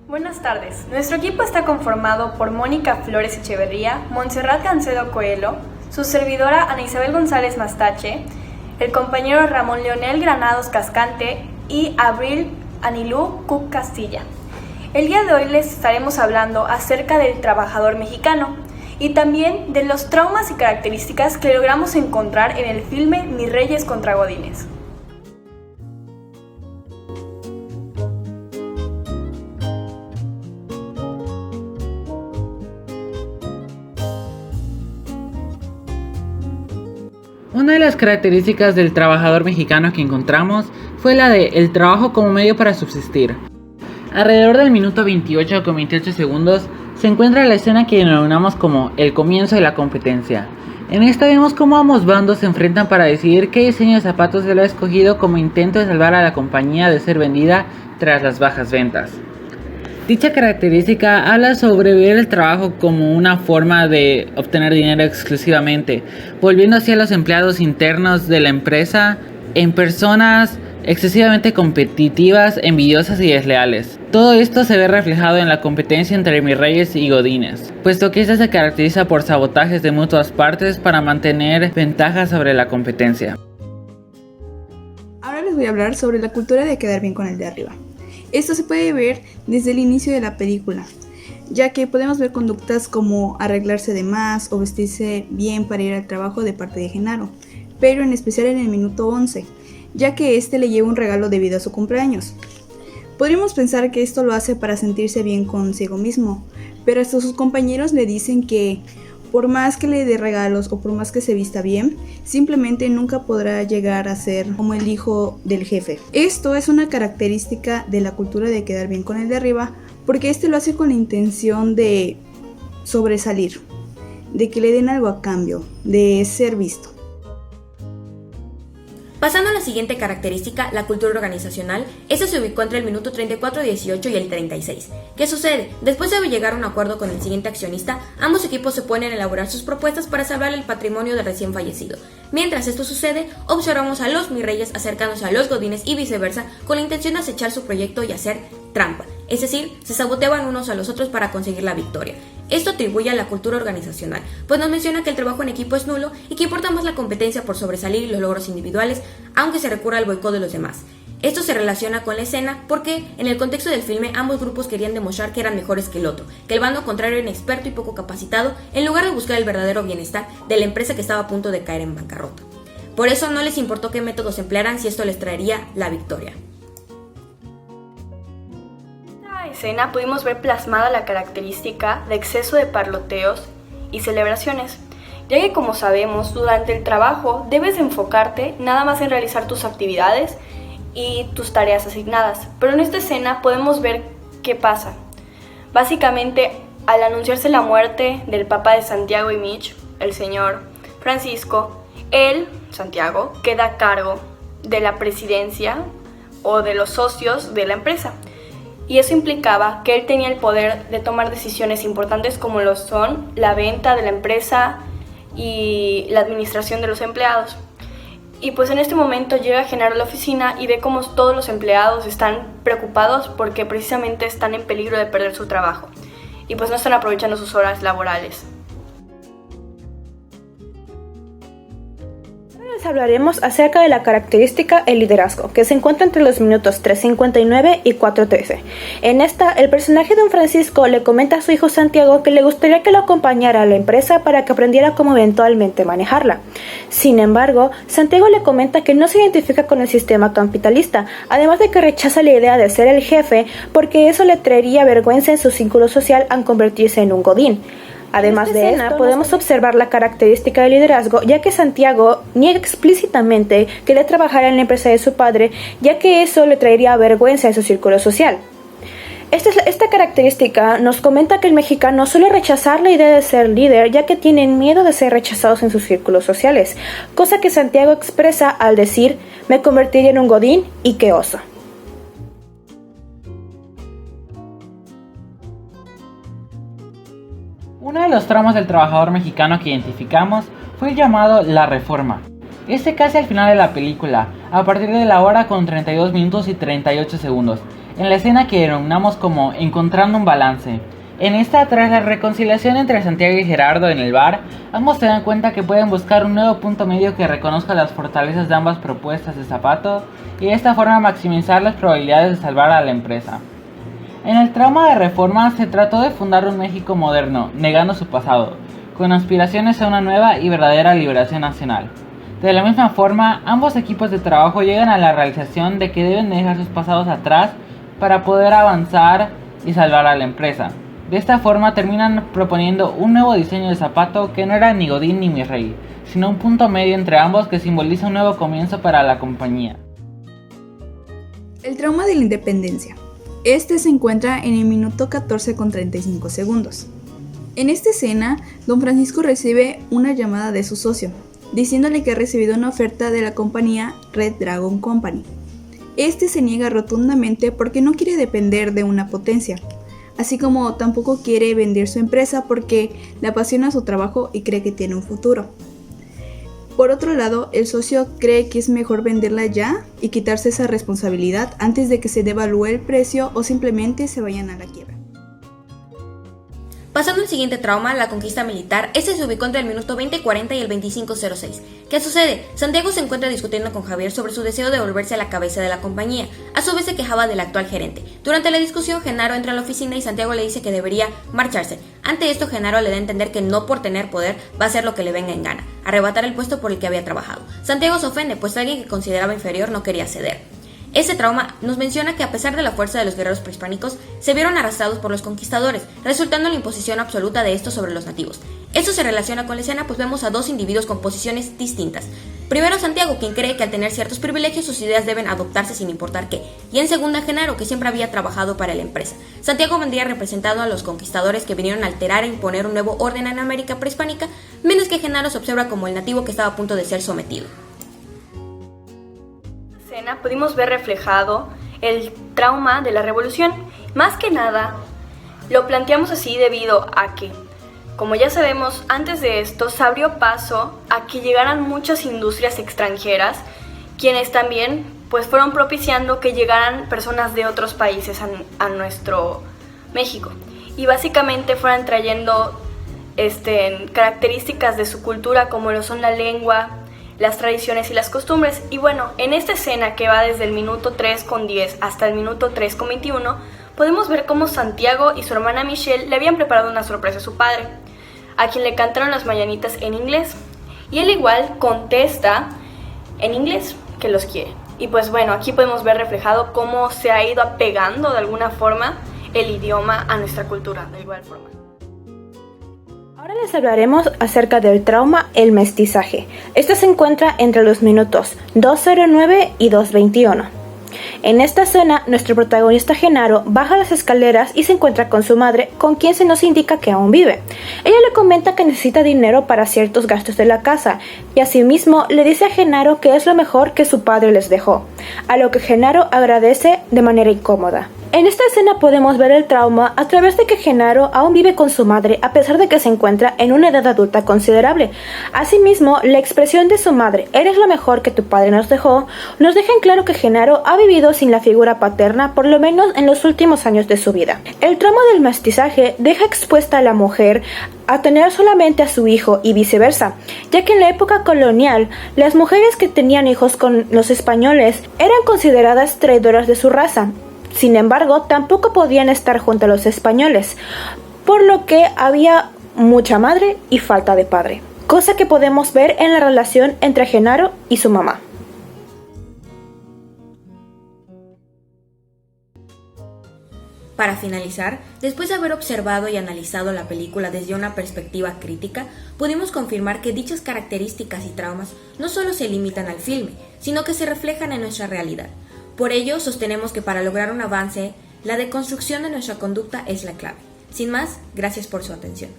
Buenas tardes. Nuestro equipo está conformado por Mónica Flores Echeverría, Montserrat Cancedo Coelho, su servidora Ana Isabel González Mastache, el compañero Ramón Leonel Granados Cascante y Abril Anilú Cook Castilla. El día de hoy les estaremos hablando acerca del trabajador mexicano y también de los traumas y características que logramos encontrar en el filme Mis Reyes contra Godines. Una de las características del trabajador mexicano que encontramos fue la de el trabajo como medio para subsistir. Alrededor del minuto 28 con 28 segundos se encuentra la escena que denominamos como el comienzo de la competencia. En esta vemos cómo ambos bandos se enfrentan para decidir qué diseño de zapatos se lo ha escogido como intento de salvar a la compañía de ser vendida tras las bajas ventas. Dicha característica habla sobre ver el trabajo como una forma de obtener dinero exclusivamente, volviendo así a los empleados internos de la empresa en personas excesivamente competitivas, envidiosas y desleales. Todo esto se ve reflejado en la competencia entre mis reyes y godines, puesto que esta se caracteriza por sabotajes de mutuas partes para mantener ventajas sobre la competencia. Ahora les voy a hablar sobre la cultura de quedar bien con el de arriba. Esto se puede ver desde el inicio de la película, ya que podemos ver conductas como arreglarse de más o vestirse bien para ir al trabajo de parte de Genaro, pero en especial en el minuto 11, ya que este le lleva un regalo debido a su cumpleaños. Podríamos pensar que esto lo hace para sentirse bien consigo mismo, pero hasta sus compañeros le dicen que por más que le dé regalos o por más que se vista bien, simplemente nunca podrá llegar a ser como el hijo del jefe. Esto es una característica de la cultura de quedar bien con el de arriba, porque este lo hace con la intención de sobresalir, de que le den algo a cambio, de ser visto. Pasando a la siguiente característica, la cultura organizacional, esta se ubicó entre el minuto 34:18 y el 36. ¿Qué sucede? Después de llegar a un acuerdo con el siguiente accionista, ambos equipos se ponen a elaborar sus propuestas para salvar el patrimonio del recién fallecido. Mientras esto sucede, observamos a los mirreyes acercándose a los godines y viceversa con la intención de acechar su proyecto y hacer trampa, es decir, se saboteaban unos a los otros para conseguir la victoria. Esto atribuye a la cultura organizacional, pues nos menciona que el trabajo en equipo es nulo y que importa más la competencia por sobresalir y los logros individuales, aunque se recurra al boicot de los demás. Esto se relaciona con la escena porque, en el contexto del filme, ambos grupos querían demostrar que eran mejores que el otro, que el bando contrario era inexperto y poco capacitado, en lugar de buscar el verdadero bienestar de la empresa que estaba a punto de caer en bancarrota. Por eso no les importó qué métodos emplearan si esto les traería la victoria. Escena pudimos ver plasmada la característica de exceso de parloteos y celebraciones, ya que como sabemos, durante el trabajo debes enfocarte nada más en realizar tus actividades y tus tareas asignadas, pero en esta escena podemos ver qué pasa. Básicamente, al anunciarse la muerte del papá de Santiago y Mitch, el señor Francisco, él, Santiago, queda a cargo de la presidencia o de los socios de la empresa. Y eso implicaba que él tenía el poder de tomar decisiones importantes como lo son la venta de la empresa y la administración de los empleados. Y pues en este momento llega Genaro a la oficina y ve cómo todos los empleados están preocupados porque precisamente están en peligro de perder su trabajo y pues no están aprovechando sus horas laborales. Hablaremos acerca de la característica el liderazgo, que se encuentra entre los minutos 3:59 y 4:13. En esta, el personaje de don Francisco le comenta a su hijo Santiago que le gustaría que lo acompañara a la empresa para que aprendiera cómo eventualmente manejarla. Sin embargo, Santiago le comenta que no se identifica con el sistema capitalista, además de que rechaza la idea de ser el jefe porque eso le traería vergüenza en su círculo social al convertirse en un godín. Además de esto, podemos observar la característica del liderazgo, ya que Santiago niega explícitamente querer trabajar en la empresa de su padre, ya que eso le traería vergüenza en su círculo social. Esta característica nos comenta que el mexicano suele rechazar la idea de ser líder, ya que tienen miedo de ser rechazados en sus círculos sociales, cosa que Santiago expresa al decir, me convertiría en un godín y qué oso. Uno de los tramos del trabajador mexicano que identificamos fue el llamado La Reforma. Casi al final de la película, a partir de la hora con 32 minutos y 38 segundos. en la escena que denominamos como Encontrando un balance. En esta, tras la reconciliación entre Santiago y Gerardo en el bar, ambos se dan cuenta que pueden buscar un nuevo punto medio que reconozca las fortalezas de ambas propuestas de Zapato y de esta forma maximizar las probabilidades de salvar a la empresa. En el trauma de Reforma se trató de fundar un México moderno, negando su pasado, con aspiraciones a una nueva y verdadera liberación nacional. De la misma forma, ambos equipos de trabajo llegan a la realización de que deben dejar sus pasados atrás para poder avanzar y salvar a la empresa. De esta forma terminan proponiendo un nuevo diseño de Zapato que no era ni Godín ni Mi Rey, sino un punto medio entre ambos que simboliza un nuevo comienzo para la compañía. El trauma de la independencia. Este se encuentra en el minuto 14:35 segundos. En esta escena, don Francisco recibe una llamada de su socio, diciéndole que ha recibido una oferta de la compañía Red Dragon Company. Este se niega rotundamente porque no quiere depender de una potencia, así como tampoco quiere vender su empresa porque le apasiona su trabajo y cree que tiene un futuro. Por otro lado, el socio cree que es mejor venderla ya y quitarse esa responsabilidad antes de que se devalúe el precio o simplemente se vayan a la quiebra. Pasando al siguiente trauma, la conquista militar, este se ubicó entre el minuto 20:40 y el 25:06. ¿Qué sucede? Santiago se encuentra discutiendo con Javier sobre su deseo de volverse a la cabeza de la compañía. A su vez se quejaba del actual gerente. Durante la discusión, Genaro entra a la oficina y Santiago le dice que debería marcharse. Ante esto, Genaro le da a entender que no por tener poder va a hacer lo que le venga en gana, arrebatar el puesto por el que había trabajado. Santiago se ofende, pues alguien que consideraba inferior no quería ceder. Este trauma nos menciona que a pesar de la fuerza de los guerreros prehispánicos, se vieron arrastrados por los conquistadores, resultando en la imposición absoluta de estos sobre los nativos. Esto se relaciona con la escena, pues vemos a dos individuos con posiciones distintas. Primero Santiago, quien cree que al tener ciertos privilegios sus ideas deben adoptarse sin importar qué, y en segunda Genaro, que siempre había trabajado para la empresa. Santiago vendría representando a los conquistadores que vinieron a alterar e imponer un nuevo orden en América prehispánica, mientras que Genaro se observa como el nativo que estaba a punto de ser sometido. Pudimos ver reflejado el trauma de la revolución. Más que nada, lo planteamos así debido a que, como ya sabemos, antes de esto se abrió paso a que llegaran muchas industrias extranjeras, quienes también pues fueron propiciando que llegaran personas de otros países a nuestro México. Y básicamente fueran trayendo características de su cultura, como lo son la lengua, las tradiciones y las costumbres. Y bueno, en esta escena que va desde el minuto 3:10 hasta el minuto 3:21, podemos ver cómo Santiago y su hermana Michelle le habían preparado una sorpresa a su padre, a quien le cantaron las mañanitas en inglés, y él igual contesta en inglés que los quiere. Y pues bueno, aquí podemos ver reflejado cómo se ha ido apegando de alguna forma el idioma a nuestra cultura de igual forma. Ahora les hablaremos acerca del trauma el mestizaje. Este se encuentra entre los minutos 2:09 y 2:21. En esta escena, nuestro protagonista Genaro baja las escaleras y se encuentra con su madre, con quien se nos indica que aún vive. Ella le comenta que necesita dinero para ciertos gastos de la casa, y asimismo le dice a Genaro que es lo mejor que su padre les dejó, a lo que Genaro agradece de manera incómoda. En esta escena podemos ver el trauma a través de que Genaro aún vive con su madre a pesar de que se encuentra en una edad adulta considerable. Asimismo, la expresión de su madre, "eres lo mejor que tu padre nos dejó", nos deja en claro que Genaro ha vivido sin la figura paterna por lo menos en los últimos años de su vida. El trauma del mestizaje deja expuesta a la mujer a tener solamente a su hijo y viceversa, ya que en la época colonial las mujeres que tenían hijos con los españoles eran consideradas traidoras de su raza. Sin embargo, tampoco podían estar junto a los españoles, por lo que había mucha madre y falta de padre, cosa que podemos ver en la relación entre Genaro y su mamá. Para finalizar, después de haber observado y analizado la película desde una perspectiva crítica, pudimos confirmar que dichas características y traumas no solo se limitan al filme, sino que se reflejan en nuestra realidad. Por ello, sostenemos que para lograr un avance, la deconstrucción de nuestra conducta es la clave. Sin más, gracias por su atención.